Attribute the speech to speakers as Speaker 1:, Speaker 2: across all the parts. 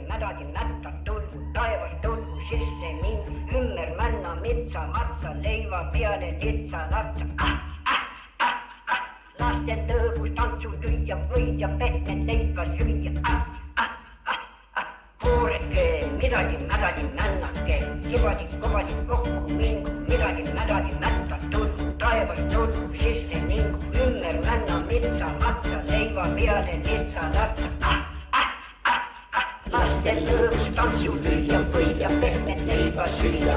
Speaker 1: mädadin, nättad tulgu, taevas tulgu sisse mind, ümber männa, mitsa, matsa, leiva peale, litsa, latsa, lasten tõõgus tantsu lüüa, võid ja pehmet leiba süüa, Puureke, midagi, mädagi, männake, kibadi, kobadi, kokku, mingu, midagi, mädagi, mätta, tulgu, taevas tulgu, sisse mingu, ümber männa, mitsa, matsa, leiva peale, litsa, latsa, Lastel lõõgus tantsu lüüa, võid ja pehmet leiba süüa,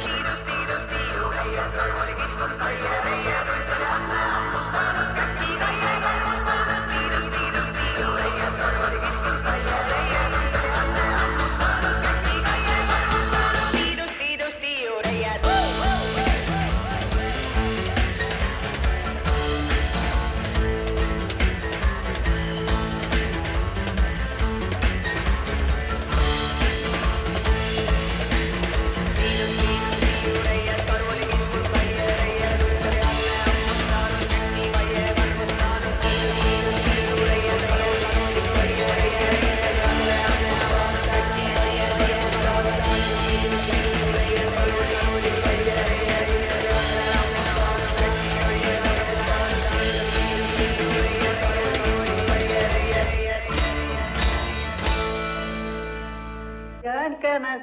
Speaker 1: Tiidus, tiidus, tiiu, meie kõrvali kiskud kaie, meie rüütele anne ammustanud käki kaie, kalmustanud, tiidus, tiidus, tiiu, meie kõrvali kiskud kaie, meie rüütele anne ammustanud käki kaie, kalmustanud, tiidus, tiidus, tiiu, reied.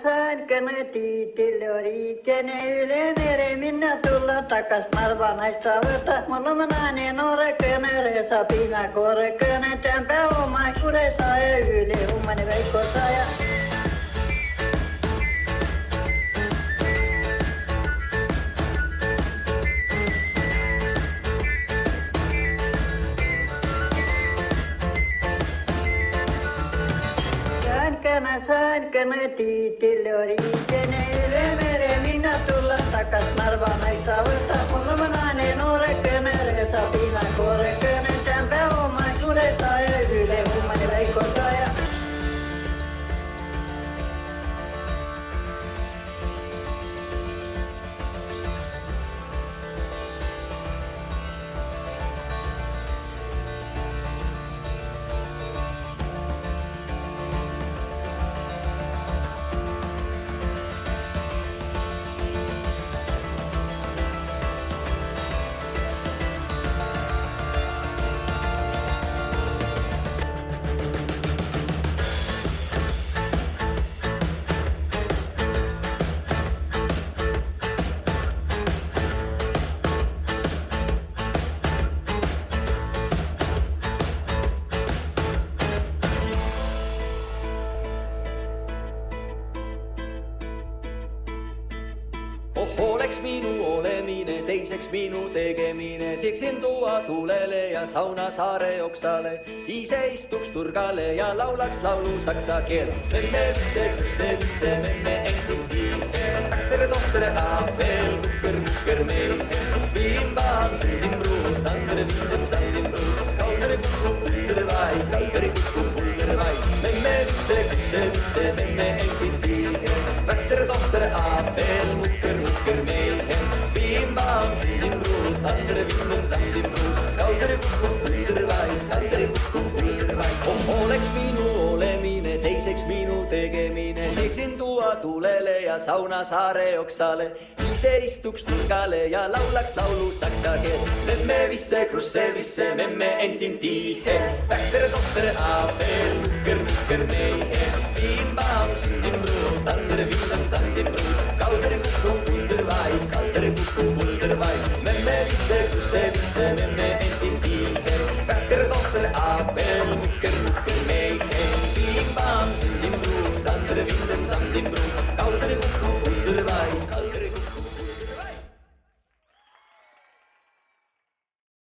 Speaker 2: Säänkänä tiitille riikene yle mere minä tulla takas Narva naista võta. Mulla mä naani norekene resa piina korekene tämpä omaisuudessa ja yle ummani veikko saaja. Säänkänä tiitille riikene yle mere minä tulla takas Narva naista võta. Mulla mä naani norekene resa piina korekene tämpä omaisuudessa ja yle ummani veikko saaja.
Speaker 3: Oleks minu olemine, teiseks minu tegemine, tšeksin tuua tulele ja sauna saare oksale, ise istuks turgale ja laulaks laulu saksa keel. Memme visse, kusse, memme engin tiite, akter, tohter, aafel, kukker, meil, viimbam, sundin bruud, andre viidem, sandin bruud, kauder kukku, pulder vai, memme visse, kusse, memme engin tiite, akter, tohter, aafel, kukker, meil, viimbam, sundin bruud, andre viidem, sandin bruud, kauder kukku, pulder vai, oleks minu olemine, teiseks minu tegemine, tšeksin tuua tulele ja sauna saare oksale, ise istuks nurgale ja laulaks laulu saksa keel. Memme visse, krusse visse, memme entin tiihe, tähter, tohter, aafel, kukker, meie, viimbam, sundin bruud, andre viidem, sandin bruud, kauder kukku, pulder vai, memme visse, krusse visse, memme entin tiihe, tähter, tohter, aafel, kukker, meie, viimbam, sundin bruud, andre viidem, sandin bruud, kauder kukku, pulder vai,